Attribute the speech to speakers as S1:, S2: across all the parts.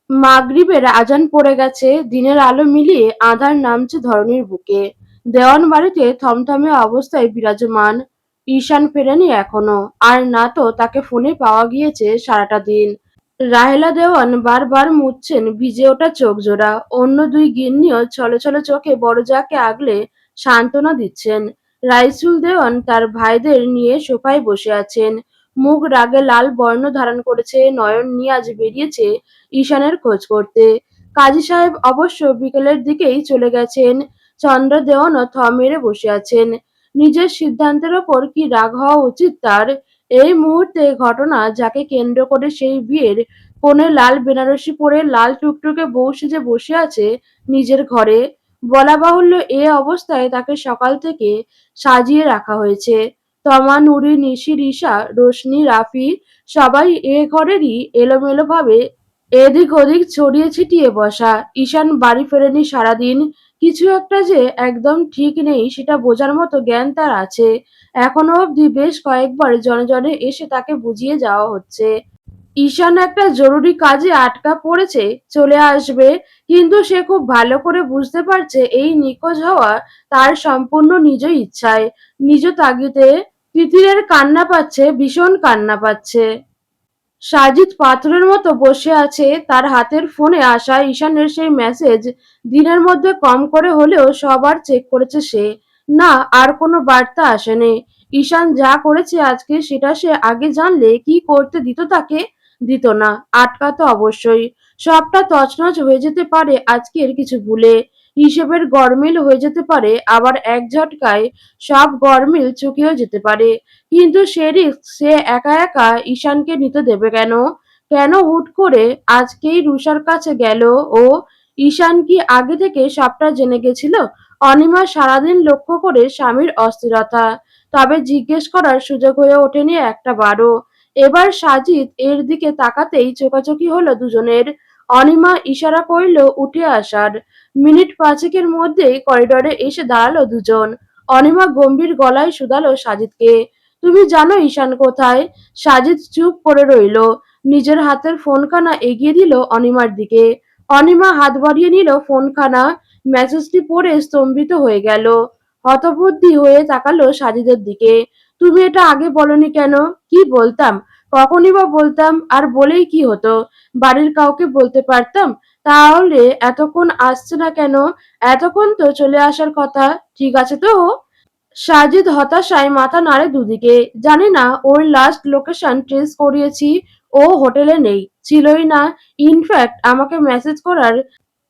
S1: মাগরিবের আজান পড়ে গেছে, দিনের আলো মিলিয়ে আঁধার নামছে ধরণীর বুকে। দেওয়ান বাড়িতে থমথমে অবস্থায় বিরাজমান। ঈশান ফেরেনি এখনো, আর না তো তাকে ফোনে পাওয়া গিয়েছে সারাটা দিন। রাহেলা দেওয়ান বারবার মুছছেন ভিজে ওঠা চোখ জোড়া। অন্য দুই গিন্নিও ছলো ছলো চোখে বড়জাকে আগলে সান্ত্বনা দিচ্ছেন। রাইসুল দেওয়ান তার ভাইদের নিয়ে সোফায় বসে আছেন। মুখ রাগে লাল বর্ণ ধারণ করেছে। নয়ন নিয়াজ বেরিয়েছে ঈশানের খোঁজ করতে। কাজী সাহেব অবশ্য বিকেলের দিকেই চলে গেছেন। চন্দ্র দেওয়ানও থ মেরে বসে আছেন। নিজের সিদ্ধান্তের ওপর কি রাগ হওয়া উচিত তার? এই মুহূর্তে ঘটনা যাকে কেন্দ্র করে সেই বিয়ের কনে লাল বেনারসি পরে লাল টুকটুকে বউ সেজে বসে আছে নিজের ঘরে। বলা বাহুল্য এ অবস্থায় তাকে সকাল থেকে সাজিয়ে রাখা হয়েছে। তমা, নুরি, নিশি, রিশা, রোশনি, রাফি সবাই এ ঘরেরই এলোমেলো ভাবে এদিক ওদিক ছড়িয়ে ছিটিয়ে বসা। ঈশান বাড়ি ফেরেনি সারাদিন। কিছু একটা যে একদম ঠিক নেই সেটা বোঝার মতো জ্ঞান তার আছে। এখনো অবধি বেশ কয়েকবার জনে জনে এসে তাকে বুঝিয়ে যাওয়া হচ্ছে। ঈশান একটা জরুরি কাজে আটকা পড়েছে, চলে আসবে। কিন্তু সে খুব ভালো করে বুঝতে পারছে এই নিখোঁজ হওয়া তার সম্পূর্ণ নিজ ইচ্ছায়, নিজ তাগিদে। তিতিরের কান্না পাচ্ছে, ভীষণ কান্না পাচ্ছে। সাজিদ পাথরের মতো বসে আছে। তার হাতের ফোনে আসা ঈশানের সেই মেসেজ দিনের মধ্যে কম করে হলেও সবার চেক করেছে সে। না, আর কোনো বার্তা আসেনি। ঈশান যা করেছে আজকে সেটা সে আগে জানলে কি করতে দিত তাকে? দিত না, আটকাতো অবশ্যই। সবটা তছনছ হয়ে যেতে পারে আজকের কিছু ভুলে। হিসেবের গরমিল হয়ে যেতে পারে, আবার এক ঝটকায় সব গরমিল চুকিয়েও যেতে পারে। কিন্তু সে রিস্ক সে একা একা ঈশানকে নিতে দেবে কেন? কেন হুট করে আজকেই রুষার কাছে গেল ও? ঈশান কি আগে থেকে সবটা জেনে গেছিল? অনিমা সারাদিন লক্ষ্য করে স্বামীর অস্থিরতা, তবে জিজ্ঞেস করার সুযোগ হয়ে ওঠেনি একটা বারও। এবার সাজিদ এর দিকে তাকাতেই চোখাচোখি হলো দুজনের। অনিমা ইশারা করল উঠে আসার। মিনিট পাঁচেকের মধ্যেই করিডরে এসে দাঁড়ালো দুজন। অনিমা গম্ভীর গলায় শুধালো সাজিদকে, তুমি জানো ঈশান কোথায়? সাজিদ চুপ করে রইল। নিজের হাতের ফোনখানা এগিয়ে দিল অনিমার দিকে। অনিমা হাত বাড়িয়ে নিল ফোনখানা। মেসেজটি পড়ে স্তম্ভিত হয়ে গেল। হতবুদ্ধি হয়ে তাকালো সাজিদের দিকে। তুমি এটা আগে বলনি কেন? কি বলতাম? কখনই বা বলতাম? আর বলেই কি হতো? বাড়ির কাউকে বলতে পারতাম। তাহলে এতক্ষণ আসছে না কেন? এতক্ষণ তো চলে আসার কথা। ঠিক আছে তো ও? সাজিদ হতাশায় মাথা নাড়ে দুদিকে। জানি না, ওর লাস্ট লোকেশন ট্রেস করিয়েছি, ও হোটেলে নেই, ছিলই না। ইনফ্যাক্ট আমাকে মেসেজ করার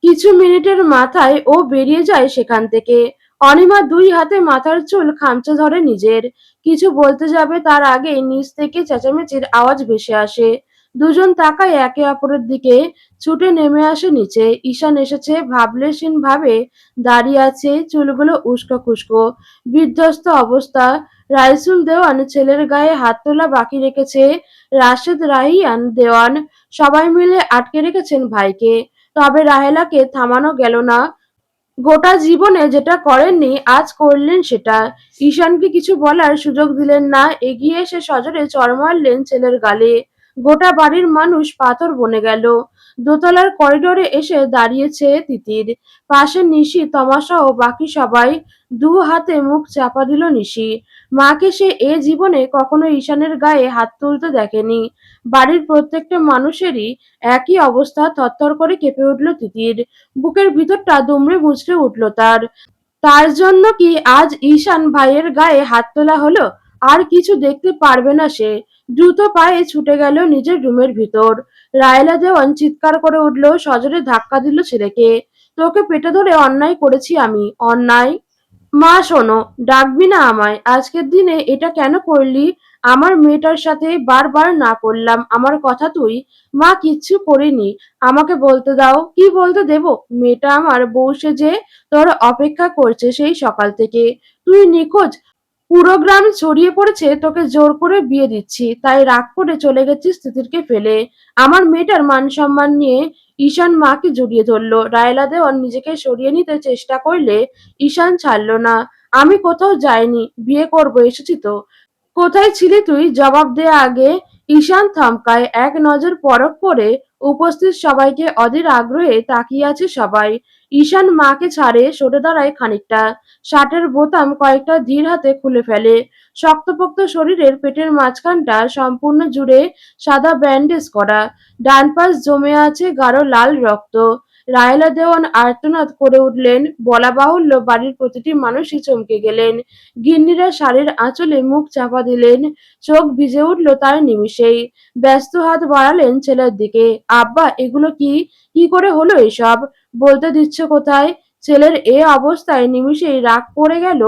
S1: কিছু মিনিটের মাথায় ও বেরিয়ে যায় সেখান থেকে। অনিমা দুই হাতে মাথার চুল খামচে ধরে নিজের। কিছু বলতে যাবে তার আগে নিচ থেকে চেঁচামেচির আওয়াজ ভেসে আসে। দুজন তাকায় একে অপরের দিকে। ছুটে নেমে আসে নিচে। ঈশান এসেছে, ভাবলেশীন ভাবে দাঁড়িয়ে আছে, চুলগুলো উস্কো খুস্কো, বিধ্বস্ত অবস্থা। রাইসুল দেওয়ান ছেলের গায়ে হাত তোলা বাকি রেখেছে। রাশেদ, রাহিয়ান দেওয়ান সবাই মিলে আটকে রেখেছেন ভাইকে। তবে রাহেলাকে থামানো গেল না। গোটা জীবনে যেটা করেননি আজ করলেন সেটা। ঈশানকে কিছু বলার সুযোগ দিলেন না। এগিয়ে এসে সজোরে চড় মারলেন ছেলের গালে। গোটা বাড়ির মানুষ পাথর বনে গেল। দোতলার করিডোরে এসে দাঁড়িয়েছে তিতির। পাশে নিশি, তমাসহ বাকি সবাই। দু হাতে মুখ চাপা দিল নিশি। মাকে সে এ জীবনে কখনো ঈশানের গায়ে হাত তুলতে দেখেনি। বাড়ির প্রত্যেকটা মানুষেরই একই অবস্থা। থরথর করে কেঁপে উঠল তিতির। বুকের ভিতরটা দুমড়ে মুচড়ে উঠল তার। তার জন্য কি আজ ঈশান ভাইয়ের গায়ে হাত তোলা হলো? আর কিছু দেখতে পারবে না সে। দ্রুত পায়ে ছুটে গেল নিজের রুমের ভিতর। রায়লা দেওয়ান চিৎকার করে উঠল, সজোরে ধাক্কা দিল ছেলেকে। তোকে পেটে ধরে অন্যায় করেছি আমি। অন্যায়? মা শোনো, ডাকবি না আমায়। আজকের দিনে এটা কেন করলি? আমার মেয়েটার সাথে বারবার না করলাম আমার কথা তুই। মা, কিচ্ছু করিনি, আমাকে বলতে দাও। কি বলতে দেব? মেয়েটা আমার বউ সেজে তোর অপেক্ষা করছে সেই সকাল থেকে। তুই নিখোঁজ, পুরো গ্রাম ছড়িয়ে পড়েছে তোকে জোর করে বিয়ে দিচ্ছি, তাই রাগ করে চলে গেছিস তিতিরকে ফেলে। আমার মেয়েটার মান সম্মান নিয়ে। ঈশান মাকে জড়িয়ে ধরল। রায়লা দেওয়ান নিজেকে সরিয়ে নিতে চেষ্টা করলে ঈশান ছাড়ল না। আমি কোথাও যাইনি, বিয়ে করব এসেছি তো। কোথায় ছিলি তুই? জবাব দে আগে। ঈশান থমকায়, এক নজর পরখ করে উপস্থিত সবাইকে অধীর আগ্রহে তাকিয়ে আছে সবাই। ঈশান মাকে ছাড়ে সরে দাঁড়ায় খানিকটা। শার্টের বোতাম কয়েকটা ধীর হাতে খুলে ফেলে। শক্তপোক্ত শরীরের পেটের মাঝখানটা সম্পূর্ণ জুড়ে সাদা ব্যান্ডেজ করা। ডান পাশ জমে আছে গাঢ় লাল রক্ত। রাহেলা দেওয়ান আর্তনাদ করে উঠলেন। বলা বাহুল্য বাড়ির প্রতিটি মানুষই চমকে গেলেন। গিন্নিরা শাড়ির আঁচলে মুখ চাপা দিলেন। চোখ ভিজে উঠল তার নিমিষেই। ব্যস্ত হাত বাড়ালেন ছেলের দিকে। আব্বা, এগুলো কি? কি করে হলো এসব? বলতে দিচ্ছ কোথায়? ছেলের এ অবস্থায় নিমিষেই রাগ পড়ে গেল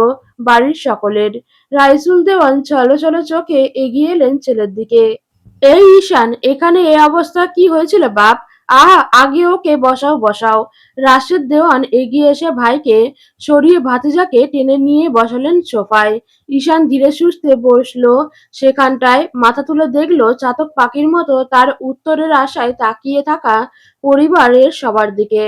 S1: বাড়ির সকলের। রাইসুল দেওয়ান ছলছল চোখে এগিয়ে এলেন ছেলের দিকে। এই ঈশান, এখানে এ অবস্থা কি হয়েছিল বাপ? আহা, আগে ওকে বসাও বসাও। রাশেদ দেওয়ান এগিয়ে এসে ভাইকে সরিয়ে ভাতিজাকে টেনে নিয়ে বসালেন সোফায়। ঈশান ধীরে সুস্থে বসলো সেখানটায়। মাথা তুলে দেখলো চাতক পাখির মতো তার উত্তরের আশায় তাকিয়ে থাকা পরিবারের সবার দিকে।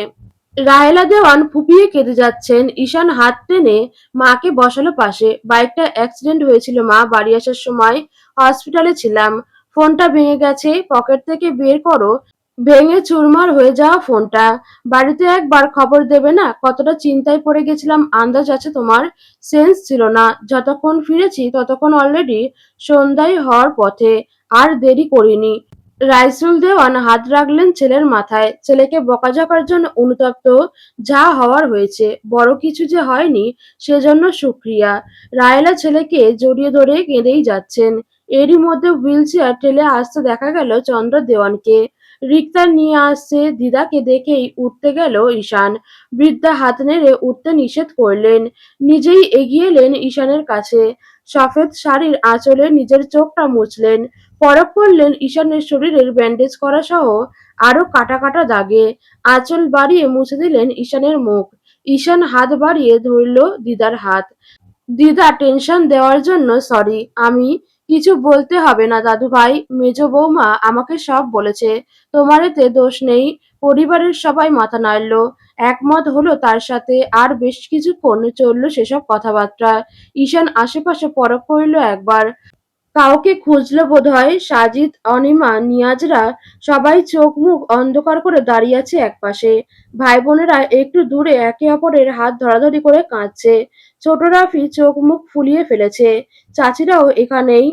S1: রাহেলা দেওয়ান ফুঁপিয়ে কেঁদে যাচ্ছেন। ঈশান হাত টেনে মাকে বসালো পাশে। বাইকটা অ্যাক্সিডেন্ট হয়েছিল মা, বাড়ি আসার সময় হসপিটালে ছিলাম। ফোনটা ভেঙে গেছে, পকেট থেকে বের করো। ভেঙে চুরমার হয়ে যাওয়া ফোনটা। বাড়িতে একবার খবর দেবে না? কতটা চিন্তায় পড়ে গেছিলাম আন্দাজ আছে তোমার? সেন্স ছিল না। যতক্ষণ ফিরেছি ততক্ষণ অলরেডি সন্ধ্যায় হওয়ার পথে। আর দেরি করিনি। রাইসুল দেওয়ান হাত রাখলেন ছেলের মাথায়। ছেলেকে বকাঝকার জন্য অনুতপ্ত। যা হওয়ার হয়েছে, বড় কিছু যে হয়নি সেজন্য শুক্রিয়া। রায়লা ছেলেকে জড়িয়ে ধরে কেঁদেই যাচ্ছেন। এরই মধ্যে হুইল চেয়ার ঠেলে আসতে দেখা গেল চন্দ্র দেওয়ানকে। রিক্তা নিয়ে আসছে। দিদাকে দেখেই উঠতে গেল ঈশান। বৃদ্ধা হাত নেড়ে উঠতে নিষেধ করলেন। নিজেই এগিয়ে এলেন ঈশানের কাছে। সফেদ শাড়ির আঁচলে নিজের চোখটা মুছলেন। পরখ করলেন ঈশানের শরীরের ব্যান্ডেজ করা সহ আরো কাটা কাটা দাগে। আঁচল বাড়িয়ে মুছে দিলেন ঈশানের মুখ। ঈশান হাত বাড়িয়ে ধরল দিদার হাত। দিদা, টেনশন দেওয়ার জন্য সরি। আমি কিছু বলতে হবে না দাদু ভাই। মেজো বৌমা আমাকে সব বলেছে। তোমার এতে দোষ নেই। পরিবারের সবাই মাথা নাড়ল। একমত হলো তার সাথে। আর বেশ কিছুক্ষণ চলল সেসব কথাবার্তা। ঈশান আশেপাশে পরখ করল একবার। কাউকে খুঁজল বোধহয়। সাজিদ, অনিমা, নিয়াজরা সবাই চোখ মুখ অন্ধকার করে দাঁড়িয়ে আছে একপাশে। ভাই বোনেরা একটু দূরে একে অপরের হাত ধরাধরি করে কাঁদছে। ছোট রাফি চোখ মুখ ফুলিয়ে ফেলেছে। চাচিরাও এখানেই।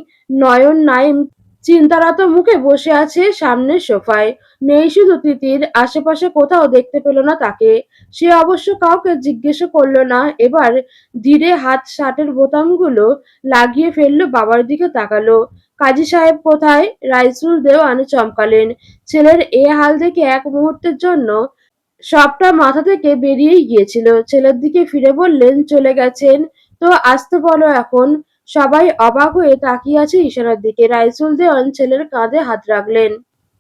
S1: নয়ন নাইম চিন্তারত মুখে বসে আছে সামনের সোফায়। নেই শুধু তিতির। আশেপাশে কোথাও দেখতে পেল না তাকে। সে অবশ্য কাউকে জিজ্ঞেস করল না। এবার ধীরে হাত শার্টের বোতামগুলো লাগিয়ে ফেললো, বাবার দিকে তাকালো। কাজী সাহেব কোথায়? রাইসুল দেওয়ান চমকালেন। ছেলের এ হাল দেখে এক মুহূর্তের জন্য সবটা মাথা থেকে বেরিয়েই গিয়েছিল। ছেলের দিকে ফিরে বললেন, চলে গেছেন। তো আসতে বলো এখন। সবাই অবাক হয়ে তাকিয়ে আছে ঈশানের দিকে। রাইসুল দেওয়ান ছেলের কাঁধে হাত রাখলেন।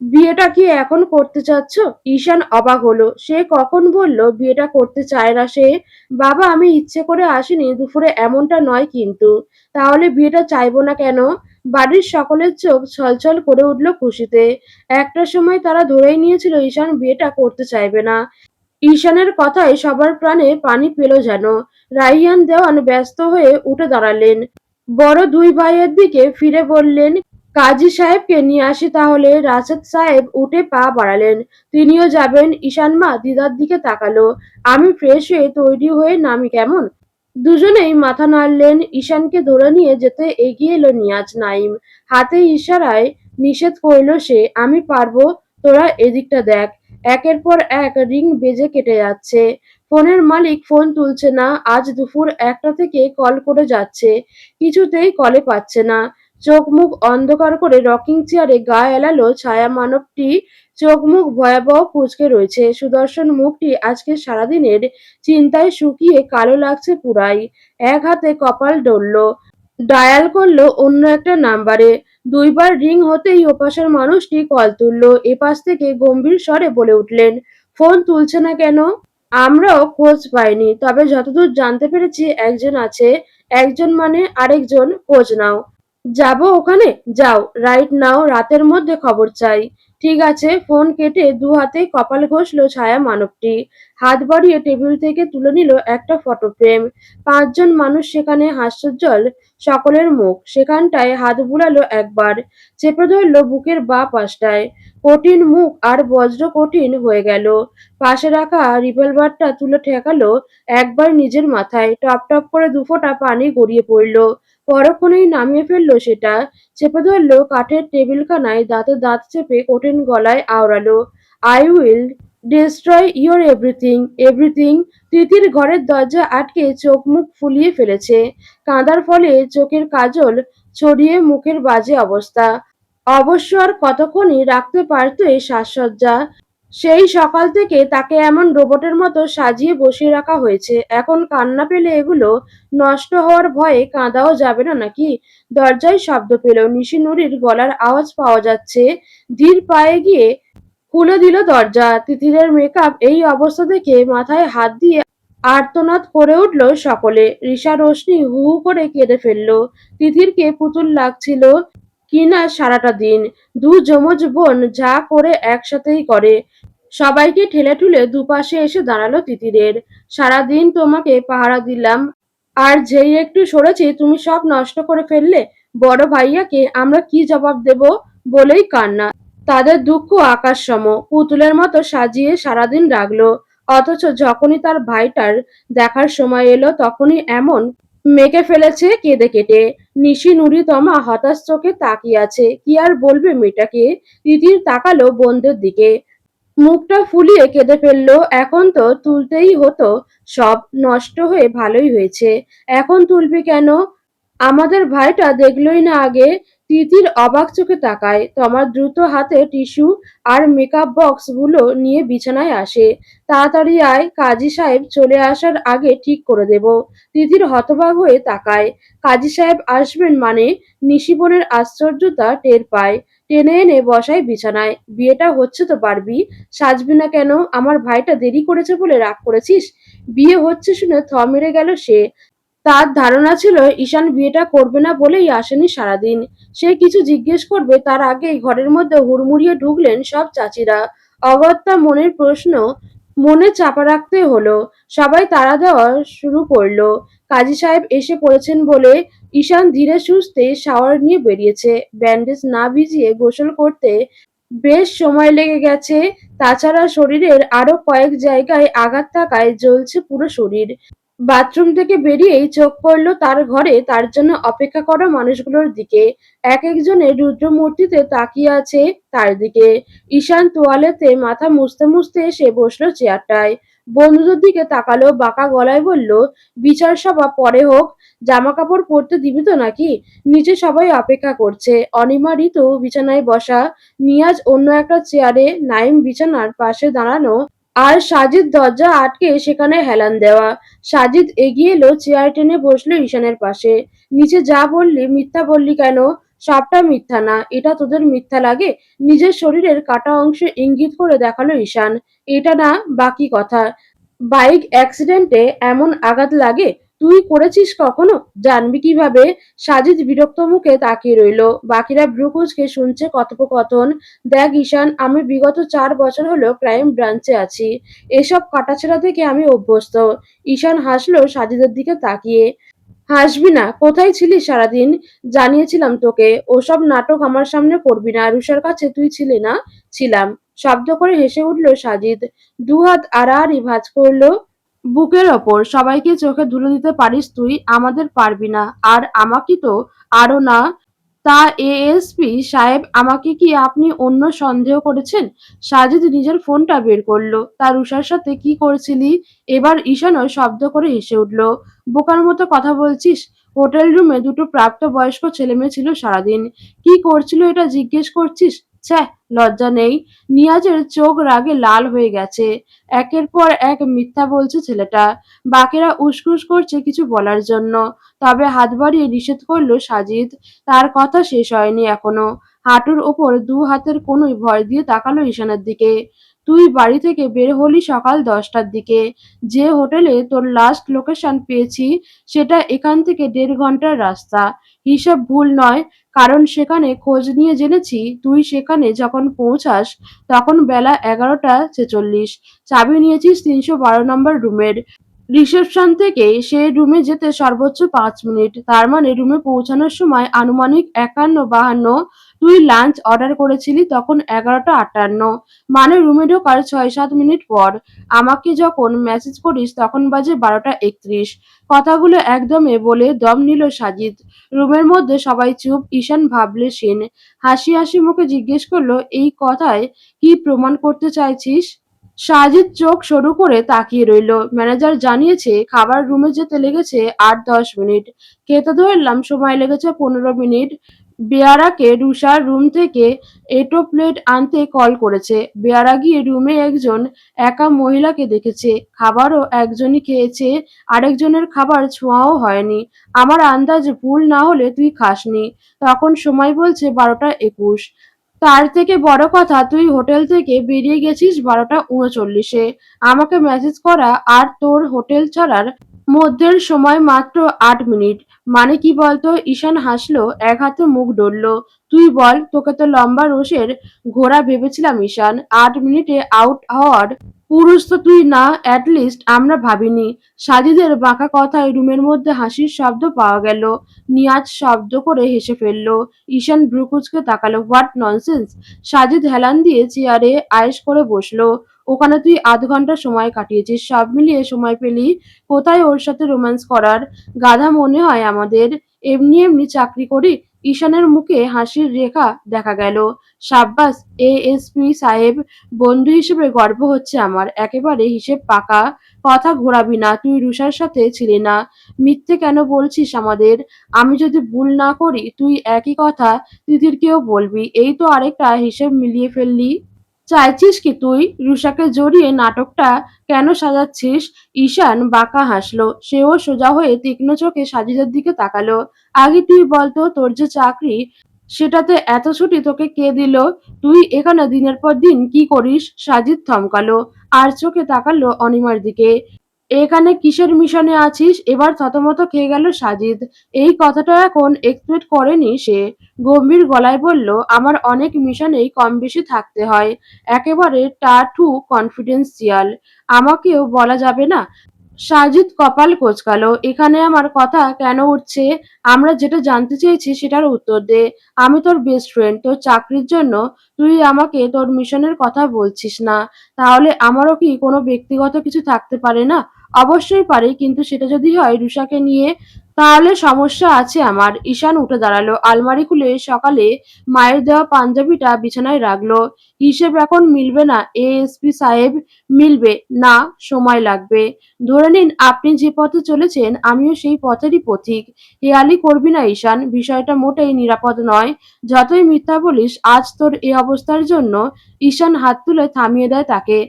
S1: বিয়েটা কি এখন করতে চাচ্ছ? ঈশান অবাক হলো। সে কখন বলল বিয়েটা করতে চায় না সে? বাবা, আমি ইচ্ছে করে আসিনি দুপুরে, এমনটা নয় কিন্তু। তাহলে বিয়েটা চাইবো না কেন? বাড়ির সকলের চোখ ছলছল করে উঠল খুশিতে। একটা সময় তারা ধরেই নিয়েছিল ঈশান বিয়েটা করতে চাইবে না। ঈশানের কথায় সবার প্রাণে পানি পেল যেন। রাইহান দেওয়ান ব্যস্ত হয়ে উঠে দাঁড়ালেন। বড় দুই ভাইয়ের দিকে ফিরে বললেন, কাজী সাহেবকে নিয়ে আসি তাহলে। রাশেদ সাহেব উঠে পা বাড়ালেন। তিনিও যাবেন? ঈশান মা দিদার দিকে তাকালো। আমি ফ্রেশ হয়ে তৈরি হয়ে নামি কেমন? দুজনেই মাথা নাড়লেন। ঈশানকে ধরে নিয়ে যেতে এগিয়ে এলো নিয়াজ নাইম। হাতে ইশারায় নিষেধ করল সে। আমি পারবো, তোরা এদিকটা দেখ। একের পর এক রিং বেজে কেটে যাচ্ছে। ফোনের মালিক ফোন তুলছে না। আজ দুপুর 1টা থেকে কল করে যাচ্ছে, কিছুতেই কলে পাচ্ছে না। চোখ মুখ অন্ধকার করে রকিং চেয়ারে গা এলালো ছায়া মানবটি। চোখ মুখ ভয়াবহ কুঁচকে রয়েছে। সুদর্শন মুখটি আজকে সারাদিনের চিন্তায় শুকিয়ে কালো লাগছে পুরাই। এক হাতে কপাল ডলল। ডায়াল করলো অন্য একটা নাম্বারে। 2বার রিং হতেই ওপাশের মানুষটি কল তুলল। এপাশ থেকে গম্ভীর স্বরে বলে উঠলেন, ফোন তুলছে না কেন? আমরাও খোঁজ পাইনি, তবে যতদূর জানতে পেরেছি একজন আছে। একজন মানে আরেকজন। খোঁজ নাও। যাবো ওখানে? যাও, রাইট নাও। রাতের মধ্যে খবর চাই। ঠিক আছে। ফোন কেটে দু হাতে কপাল ঘষল ছায়া মানবটি। হাত বাড়িয়ে টেবিল থেকে তুলে নিল একটা ফটো ফ্রেম। ৫ জন মানুষ সেখানে, হাস্যোজ্জ্বল সকলের মুখ। সেখানটায় হাত বুলালো একবার, চেপে ধরল বুকের বাঁ পাশটায়। কঠিন মুখ আর বজ্র কঠিন হয়ে গেল। পাশে রাখা রিভলভারটা তুলে ঠেকালো একবার নিজের মাথায়। টপ টপ করে দুফোঁটা পানি গড়িয়ে পড়ল। পরক্ষণেই নামিয়ে ফেলল সেটা। চেপে ধরল কাঠের টেবিলখানায়, দাঁতে দাঁত চেপে কঠিন গলায় আওড়ালো, "I will destroy your everything, everything." Titir ঘরের দরজা আটকে চোখ মুখ ফুলিয়ে ফেলেছে। কাঁদার ফলে চোখের কাজল ছড়িয়ে মুখের বাজে অবস্থা। অবশ্য আর কতক্ষণই রাখতে পারত এই সাজসজ্জা। সেই সকাল থেকে তাকে এমন রোবটের মতো সাজিয়ে বসিয়ে রাখা হয়েছে। এখন কান্না পেলে এগুলো নষ্ট হওয়ার ভয়ে কাঁদাও যাবে না নাকি? দরজায় শব্দ পেল। নিশি নুরির গলার আওয়াজ পাওয়া যাচ্ছে। ধীর পায়ে গিয়ে খুলে দিল দরজা। তিতিরের মেকআপ এই অবস্থা দেখে মাথায় হাত দিয়ে আর্তনাদ করে উঠল সকলে। রিশা রোশনি হু হু করে কেঁদে ফেলল। তিতিরকে পুতুল লাগছিল কিনা সারাটা দিন। দু যমজ বোন যা করে একসাথেই করে। সবাইকে ঠেলে ঠুলে দুপাশে এসে দাঁড়ালো তিতিরের। "সারাদিন তোমাকে পাহারা দিলাম, আর যেই একটু সরেছি তুমি সব নষ্ট করে ফেললে। বড় ভাইয়াকে আমরা কি জবাব দেব?" বলেই কান্না। তাদের দুঃখ আকাশসম। পুতুলের মতো সাজিয়ে সারাদিন রাখলো, অথচ যখনই তার ভাইটার দেখার সময় এলো তখনই এমন মেকে ফেলেছে কেঁদে কেটে। নিশি নুরি তমা হতাশ চোখে তাকিয়ে আছে। কি আর বলবে মেয়েটাকে? তিতির তাকালো বোনদের দিকে। মুখটা ফুলিয়ে কেঁদে ফেলল। এখন তো তুলতেই হতো সব। নষ্ট হয়ে ভালোই হয়েছে। এখন তুলবি কেন? আমাদের ভাইটা দেখলই না আগে। তিতির অবাক চোখে তাকায়। তমা দ্রুত হাতে টিস্যু আর মেকআপ বক্স গুলো নিয়ে বিছানায় আসে। "তাড়াতাড়ি আয়, কাজী সাহেব চলে আসার আগে ঠিক করে দেব।" তিতির হতবাক হয়ে তাকায়। কাজী সাহেব আসবেন মানে? নিশি বোনের আশ্চর্যতা টের পায়। টেনে এনে বসায় বিছানায়। "বিয়েটা হচ্ছে তো বারবি, সাজবি না কেন? আমার ভাইটা দেরি করেছে বলে রাগ করেছিস?" বিয়ে হচ্ছে শুনে থ মেরে গেল সে। তার ধারণা ছিল ঈশান বিয়েটা করবে না বলেই আসেনি সারাদিন। সে কিছু জিজ্ঞেস করবে তার আগেই ঘরের মধ্যে হুড়মুড়িয়ে ঢুকলেন সব চাচিরা। অগত্যা মনের প্রশ্ন মনে চাপা রাখতে হলো। সবাই তাড়া দেওয়া শুরু করলো। কাজী সাহেব এসে পড়েছেন বলে ঈশান ধীরে সুস্থে শাওয়ার নিয়ে বেরিয়েছে। ব্যান্ডেজ না ভিজিয়ে গোসল করতে বেশ সময় লেগে গেছে। তাছাড়া শরীরের আরো কয়েক জায়গায় আঘাত থাকায় জ্বলছে পুরো শরীর। বাথরুম থেকে বেরিয়েই চোখ পড়ল তার ঘরে তার জন্য অপেক্ষা করা মানুষগুলোর দিকে। একেকজনের রুদ্রমূর্তিতে তাকিয়ে আছে তার দিকে। ঈশান তোয়ালেতে মাথা মুছতে মুছতে এসে বসল চেয়ারটায়। বন্ধুদের দিকে তাকালো, বাঁকা গলায় বলল, "বিচার সভা পরে হোক, জামাকাপড় পরতে দিবি তো নাকি?" নিচে সবাই অপেক্ষা করছে। অনিমা, ঋতু বিছানায় বসা, নিয়াজ অন্য একটা চেয়ারে, নাঈম বিছানার পাশে দাঁড়ানো, আর সাজিদ দরজা আটকে সেখানে হেলান দেওয়া। সাজিদ এগিয়ে এলো, চেয়ার টেনে বসলো ঈশানের পাশে। "নিচে যা বললি মিথ্যা বললি কেন?" "সবটা মিথ্যা না, এটা তোদের মিথ্যা লাগে?" নিজের শরীরের কাটা অংশে ইঙ্গিত করে দেখালো ঈশান। "এটা না, বাকি কথা। বাইক অ্যাক্সিডেন্টে এমন আঘাত লাগে? তুই করেছিস কখনো? জানবি কিভাবে?" সাজিদ বিরক্ত মুখে তাকিয়ে রইল। বাকিরা ভ্রু কুঁচকে শুনছে কথোপকথন। "দেখ ঈশান, আমি বিগত ৪ বছর হলো ক্রাইম ব্রাঞ্চে আছি। এসব কাটাছেঁড়া থেকে আমি অভ্যস্ত।" ঈশান হাসল সাজিদের দিকে তাকিয়ে। "হাসবি না, কোথায় ছিলি সারাদিন? জানিয়েছিলাম তোকে, ওসব নাটক আমার সামনে করবি না। রুষার কাছে তুই ছিলি না?" "ছিলাম।" শব্দ করে হেসে উঠল সাজিদ। দুহাত আড়াআড়ি ভাঁজ করল বুকের ওপর। "সবাইকে চোখে ধুলো দিতে পারিস তুই, আমাদের পারবি না। আর আমাকে তো আরো না। তা এএসপি সাহেব, আমাকে কি আপনি অন্য সন্দেহ করেছেন?" সাজিদ নিজের ফোনটা বের করল। "তা রুষার সাথে কি করছিলি?" এবার ঈশানও শব্দ করে হেসে উঠল। "বোকার মতো কথা বলছিস? হোটেল রুমে দুটো প্রাপ্তবয়স্ক ছেলেমেয়ে ছিল সারাদিন। কি করছিল এটা জিজ্ঞেস করছিস? ছ্যাঃ, লজ্জা নেই?" নিয়াজের চোখ রাগে লাল হয়ে গেছে। একের পর এক মিথ্যা বলছে ছেলেটা। বাকিরা উসখুস করছে কিছু বলার জন্য। তবে হাত বাড়িয়ে নিষেধ করল সাজিদ। তার কথা শেষ হয়নি এখনো। হাঁটুর ওপর দু হাতের কনুই ভর দিয়ে তাকালো ঈশানের দিকে। তুই বাড়ি থেকে বের হলি সকাল 10টার দিকে। যে হোটেলে তোর লাস্ট লোকেশন পেয়েছি সেটা এখান থেকে 1.5 ঘন্টার রাস্তা। হিসাব ভুল নয়, কারণ সেখানে খোঁজ নিয়ে জেনেছি তুই সেখানে যখন পৌঁছাস তখন বেলা 11টা 46। চাবি নিয়েছিস 312 নম্বর রুমের। রিসেপশন থেকে সেই রুমে যেতে সর্বোচ্চ 5 মিনিট। তার মানে রুমে পৌঁছানোর সময় আনুমানিক 51-52। তুই লাঞ্চ অর্ডার করেছিলি তখন 11টা 58, মানে রুমে ঢোকার 6-7 মিনিট পর। আমাকে যখন মেসেজ করিস তখন বাজে 12টা 31। কথাগুলো একদমে বলে দম নিল সাজিদ। রুমের মধ্যে সবাই চুপ। ঈশান ভাবলেশীন হাসি হাসি মুখে জিজ্ঞেস করলো, এই কথায় কি প্রমাণ করতে চাইছিস? সাজিদ চোখ সরু করে তাকিয়ে রইল। ম্যানেজার জানিয়েছে খাবার রুমে যেতে লেগেছে 8-10 মিনিট। খেতে ধরলাম সময় লেগেছে 15 মিনিট। বেয়ারাকে রুষার রুম থেকে এটো প্লেট আনতে কল করেছে। বেয়ারা গিয়ে রুমে একজন একা মহিলাকে দেখেছে। খাবারও একজনই খেয়েছে, আরেকজনের খাবার ছোঁয়াও হয়নি। আমার আন্দাজ ভুল না হলে তুই খাসনি। তখন সময় বলছে 12টা 21। তার থেকে বড় কথা, তুই হোটেল থেকে বেরিয়ে গেছিস 12টা 39-এ। আমাকে মেসেজ করা আর তোর হোটেল ছাড়ার মধ্যের সময় মাত্র 8 মিনিট। মানে কি বলতো? ঈশান হাসলো, এক হাতে মুখ ডলল। তুই বল, তোকে তো লম্বা রোষের ঘোড়া ভেবেছিলাম ঈশান। 8 মিনিটে আউট হওয়ার পুরুষ তো তুই না, অ্যাটলিস্ট আমরা ভাবিনি। সাজিদের বাঁকা কথায় রুমের মধ্যে হাসির শব্দ পাওয়া গেল। নিয়াজ শব্দ করে হেসে ফেলল। ঈশান ভ্রু কুঁচকে তাকালো। What nonsense! সাজিদ হেলান দিয়ে চেয়ারে আয়েশ করে বসলো। ওখানে তুই আধ ঘন্টা সময় কাটিয়েছিস, সব মিলিয়ে সময় পেলি কোথায় ওর সাথে রোম্যান্স করার? গাধা মনে হয় আমাদের? এমনি এমনি চাকরি করি? ঈশানের মুখে হাসির রেখা দেখা গেল। সাব্বাস এএসপি সাহেব, বন্ধু হিসেবে গর্ব হচ্ছে আমার। একেবারে হিসেব পাকা। কথা ঘোরাবি না। তুই রুষার সাথে ছিলি না। মিথ্যে কেন বলছিস আমাদের? আমি যদি ভুল না করি তুই একই কথা তিতিরকেও বলবি। এই তো আরেকটা হিসেব মিলিয়ে ফেললি। চাইছিস কি তুই? রুষাকে জড়িয়ে নাটকটা কেন সাজাচ্ছিস? ঈশান বাঁকা হাসলো। সেও সোজা হয়ে তীক্ষ্ণ চোখে সাজিদের দিকে তাকালো। আগে তুই বলতো, তোর যে চাকরি সেটাতে এত ছুটি তোকে কে দিল? তুই এখানে দিনের পর দিন কি করিস? সাজিদ থমকালো আর চোখে তাকালো অনিমার দিকে। এখানে কিসের মিশনে আছিস? এবার থতমত খেয়ে গেল সাজিদ। এই কথাটা এখন এক্সপেক্ট করেনি সে। গম্ভীর গলায় বলল, আমার অনেক মিশনেই কম বেশি থাকতে হয়। একেবারে টাটু কনফিডেন্সিয়াল। আমাকেও বলা যাবে না? সাজিদ কপাল কোঁচকালো। এখানে আমার কথা কেন উঠছে? আমরা যেটা জানতে চেয়েছি সেটার উত্তর দে। আমি তোর বেস্ট ফ্রেন্ড। তোর চাকরির জন্য তুই আমাকে তোর মিশনের কথা বলছিস না। তাহলে আমারও কি কোনো ব্যক্তিগত কিছু থাকতে পারে না? অবশ্যই পারে, কিন্তু সেটা যদি হয় রুষাকে নিয়ে, তাহলে সমস্যা আছে আমার। ঈশান উঠে দাঁড়ালো। আলমারি খুলে সকালে মায়ের দেওয়া পাঞ্জাবিটা বিছানায় রাখলো। হিসেব এখন মিলবে না এএসপি সাহেব। মিলবে না, সময় লাগবে। ধরে নিন আপনি যে পথে চলেছেন আমিও সেই পথেরই পথিক। হেয়ালি করবি না ঈশান, বিষয়টা মোটেই নিরাপদ নয়। যতই মিথ্যা বলিস, আজ তোর এই অবস্থার জন্য। ঈশান হাত তুলে থামিয়ে দেয় তাকে।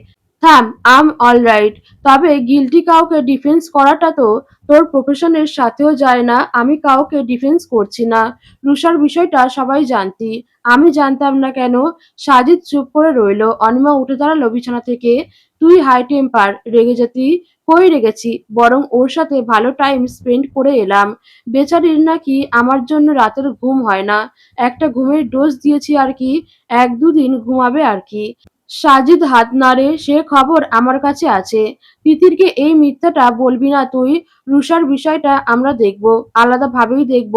S1: থাম, আম অলরাইট। তবে গিল্টি কাউকে ডিফেন্স করাটা তো তোর প্রফেশনের সাথেও যায় না। আমি কাউকে ডিফেন্স করছি না। রুষার বিষয়টা সবাই জানতি। আমি জানতাম না কেন? সাজিদ চুপ করে রইল। অনিমা উঠে দাঁড়ালো বিছানা থেকে। তুই হাই টেম্পার, রেগে যেতি? কই রেগেছি, বরং ওর সাথে ভালো টাইম স্পেন্ড করে এলাম। বেচারির নাকি আমার জন্য রাতের ঘুম হয় না। একটা ঘুমের ডোজ দিয়েছি আর কি। 1-2 দিন ঘুমাবে আর কি। সাজিদ হাত নাড়ে। সে খবর আমার কাছে আছে। তিতিরকে এই মিথ্যাটা বলবি না তুই। রুষার বিষয়টা আমরা দেখব, আলাদাভাবেই দেখব।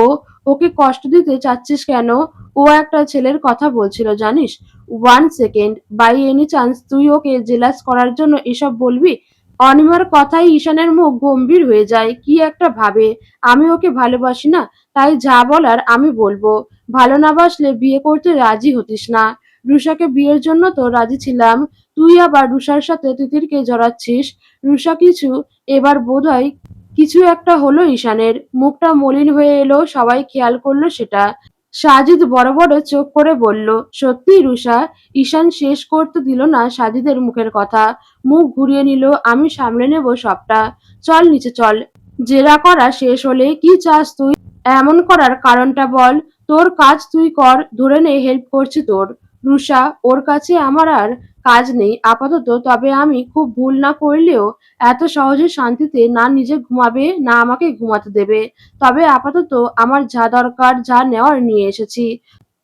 S1: ওকে কষ্ট দিতে চাচ্ছিস কেন? ও একটা ছেলের কথা বলছিল জানিস। 1 সেকেন্ড, বাই এনি চান্স তুই ওকে জেলাস করার জন্য এসব বলবি? অনিমার কথায় ঈশানের মুখ গম্ভীর হয়ে যায়। কি একটা ভাবে। আমি ওকে ভালোবাসি না, তাই যা বলার আমি বলবো। ভালো না বাসলে বিয়ে করতে রাজি হতিস না। রুষাকে বিয়ের জন্য তো রাজি ছিলাম। তুই আবার রুষার সাথে তিতিরকে জড়াচ্ছিস। রুষা কিছু, এবার বোধহয় কিছু একটা হলো ঈশানের। মুখটা মলিন হয়ে এলো, সবাই খেয়াল করলো সেটা। সাজিদ বড় বড় চোখ করে বলল, সত্যিই রুষা? ঈশান শেষ করতে দিল না সাজিদের মুখের কথা। মুখ ঘুরিয়ে নিল। আমি সামলে নেব সবটা। চল নিচে চল। জেরা করা শেষ হলে কি চাস তুই? এমন করার কারণটা বল। তোর কাজ তুই কর, ধরে নে হেল্প করছি তোর। রুষা, ওর কাছে আমার আর কাজ নেই আপাতত, তবে আমি খুব ভুল না করলেও এত সহজে শান্তিতে না নিজে ঘুমাবে না আমাকে ঘুমাতে দেবে। তবে আপাতত আমার যা দরকার, যা নেওয়ার নিয়ে এসেছি।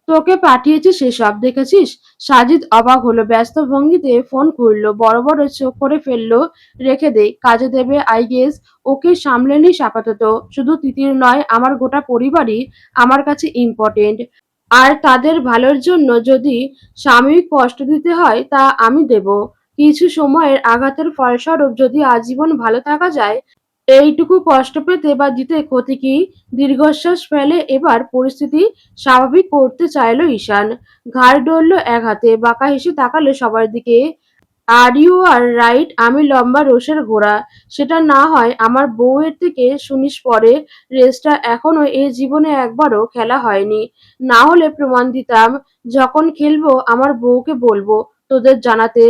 S1: তোকে পাঠিয়েছি সেসব দেখেছিস? সাজিদ অবাক হলো, ব্যস্ত ভঙ্গিতে ফোন খুললো, বড় বড় চোখ করে ফেললো। রেখে দে, কাজে দেবে আই গেস। ওকে সামলে নিস আপাতত। শুধু তিতির নয়, আমার গোটা পরিবারই আমার কাছে ইম্পর্টেন্ট। আর তাদের ভালোর জন্য যদি সাময়িক কষ্ট দিতে হয় তা আমি দেব। কিছু সময়ের আঘাতের ফলস্বরূপ যদি আজীবন ভালো থাকা যায়, এইটুকু কষ্ট পেতে বা দিতে ক্ষতি কি? দীর্ঘশ্বাস ফেলে এবার পরিস্থিতি স্বাভাবিক করতে চাইল ঈশান। ঘাড় ডলল এক হাতে, বাঁকা হেসে তাকালো সবার দিকে। আর ইউ আর রাইট, আমি লম্বা রোষের ঘোড়া। সেটা না হয় আমার বউয়ের থেকে শুনিস পরে। রেসটা এখনো এ জীবনে একবারও খেলা হয়নি। না হলে প্রমাণ দিতাম। যখন খেলবো আমার বউকে বলবো তোদের জানাতে।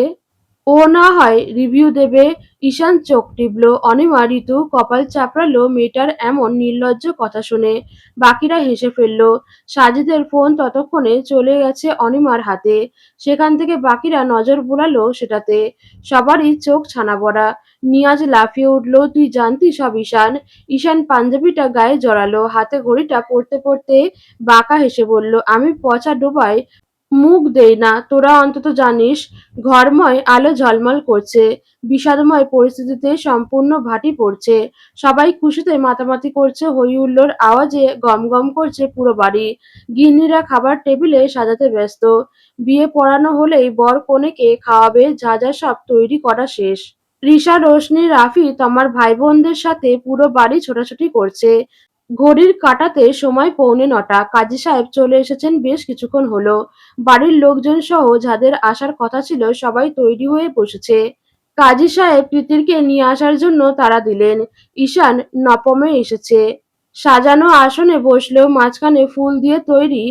S1: ও না হয় রিভিউ দেবে। ঈশান চোখ টিপল। অনিমা ঋতু কপাল চাপড়ালো মেয়েটার এমন নির্লজ্জ কথা শুনে। বাকিরা হেসে ফেলল। সাজিদের ফোন ততক্ষণে চলে গেছে অনিমার হাতে। সেখান থেকে বাকিরা নজর বুলালো সেটাতে। সবারই চোখ ছানাবড়া। নিয়াজ লাফিয়ে উঠল, তুই জানতি সব ঈশান? ঈশান পাঞ্জাবিটা গায়ে জড়ালো, হাতে ঘড়িটা পড়তে পড়তে বাঁকা হেসে বলল, আমি পচা ডোবায় মুখ দেই না, তোরা অন্তত জানিস। ঘরময় আলো ঝলমল করছে। বিষাদময় পরিস্থিতিতে সম্পূর্ণ ভাটি পড়ছে। সবাই খুশিতে মাতামাতি করছে, হই হুল্লোড় আওয়াজে গমগম করছে পুরো বাড়ি। গিন্নিরা খাবার টেবিলে সাজাতে ব্যস্ত। বিয়ে পড়ানো হলেই বর কনেকে খাওয়াবে, যা যা সব তৈরি করা শেষ। রিশা, রোশনি, রাফি, তমার ভাই বোনদের সাথে পুরো বাড়ি ছোটাছুটি করছে। ঘড়ির কাঁটাতে সময় 9:45। কাজী সাহেব চলে এসেছেন বেশ কিছুক্ষণ হলো। বাড়ির লোকজন সহ যাদের আসার কথা ছিল সবাই তৈরি হয়ে বসেছে। কাজী সাহেব তিতিরকে নিয়ে আসার জন্য তাড়া দিলেন। ঈশান নপমে এসেছে। সাজানো আসনে বসলেও মাঝখানে ফুল দিয়ে তৈরি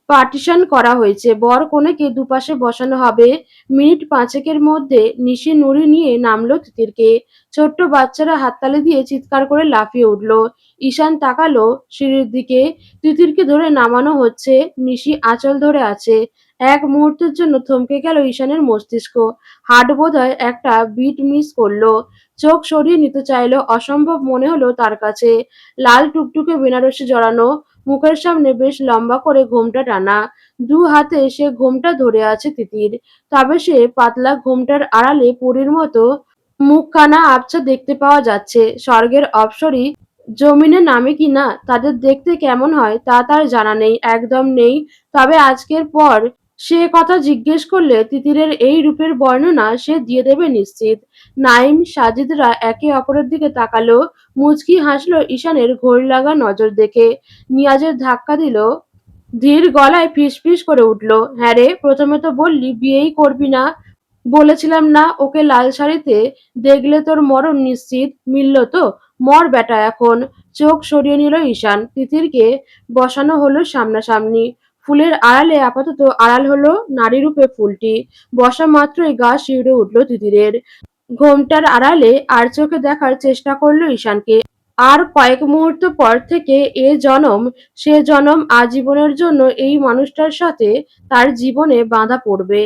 S1: পার্টিশন করা হয়েছে। বর কনেকে দুপাশে বসানো হবে। মিনিট পাঁচেকের মধ্যে নিশি নুড়ি নিয়ে নামলো তিতিরকে। ছোট্ট বাচ্চারা হাততালি দিয়ে চিৎকার করে লাফিয়ে উঠল। ঈশান তাকালো সিঁড়ির দিকে। তিতিরকে ধরে নামানো হচ্ছে। নিশি আঁচল ধরে আছে। এক মুহূর্তের জন্য থমকে গেল ঈশানের মস্তিষ্ক। হার্ট বোধহয় একটা বিট মিস করলো। চোখ সরিয়ে নিতে চাইলো, অসম্ভব মনে হলো তার কাছে। লাল টুকটুকে বেনারসি জড়ানো, মুখের সামনে বেশ লম্বা করে ঘোমটা টানা। দু হাতে সে ঘোমটা ধরে আছে তিতির। তবে সে পাতলা ঘোমটার আড়ালে পরীর মতো মুখখানা আবছা দেখতে পাওয়া যাচ্ছে। স্বর্গের অপ্সরী জমিনে নামে কিনা, তাদের দেখতে কেমন হয় তা তার জানা নেই, একদম নেই। তবে আজকের পর সে কথা জিজ্ঞেস করলে তিতিরের এই রূপের বর্ণনা সে দিয়ে দেবে নিশ্চিত। নাইম, সাজিদরা একে অপরের দিকে তাকালো। মুচকি হাসলো ঈশানের ঘোর লাগা নজর দেখে। নিয়াজের ধাক্কা দিল। ধীর গলায় ফিসফিস করে উঠল, হ্যাঁ রে, প্রথমে তো বললি বিয়েই করবি না। বলেছিলাম না ওকে লাল শাড়িতে দেখলে তোর মরণ নিশ্চিত। মিলল তো? মর বেটা এখন। চোখ সরিয়ে নিল ঈশান। তিতিরকে বসানো হলো সামনাসামনি। ফুলের আড়ালে আপাতত আড়াল হলো নারীরূপে ফুলটি। বসা মাত্রই গা শিউরে উঠল তিতিরের। ঘোমটার আড়ালে আর চোখে দেখার চেষ্টা করল ঈশানকে। আর কয়েক মুহূর্ত পর থেকে এ জনম সে জনম আজীবনের জন্য এই মানুষটার সাথে তার জীবনে বাঁধা পড়বে।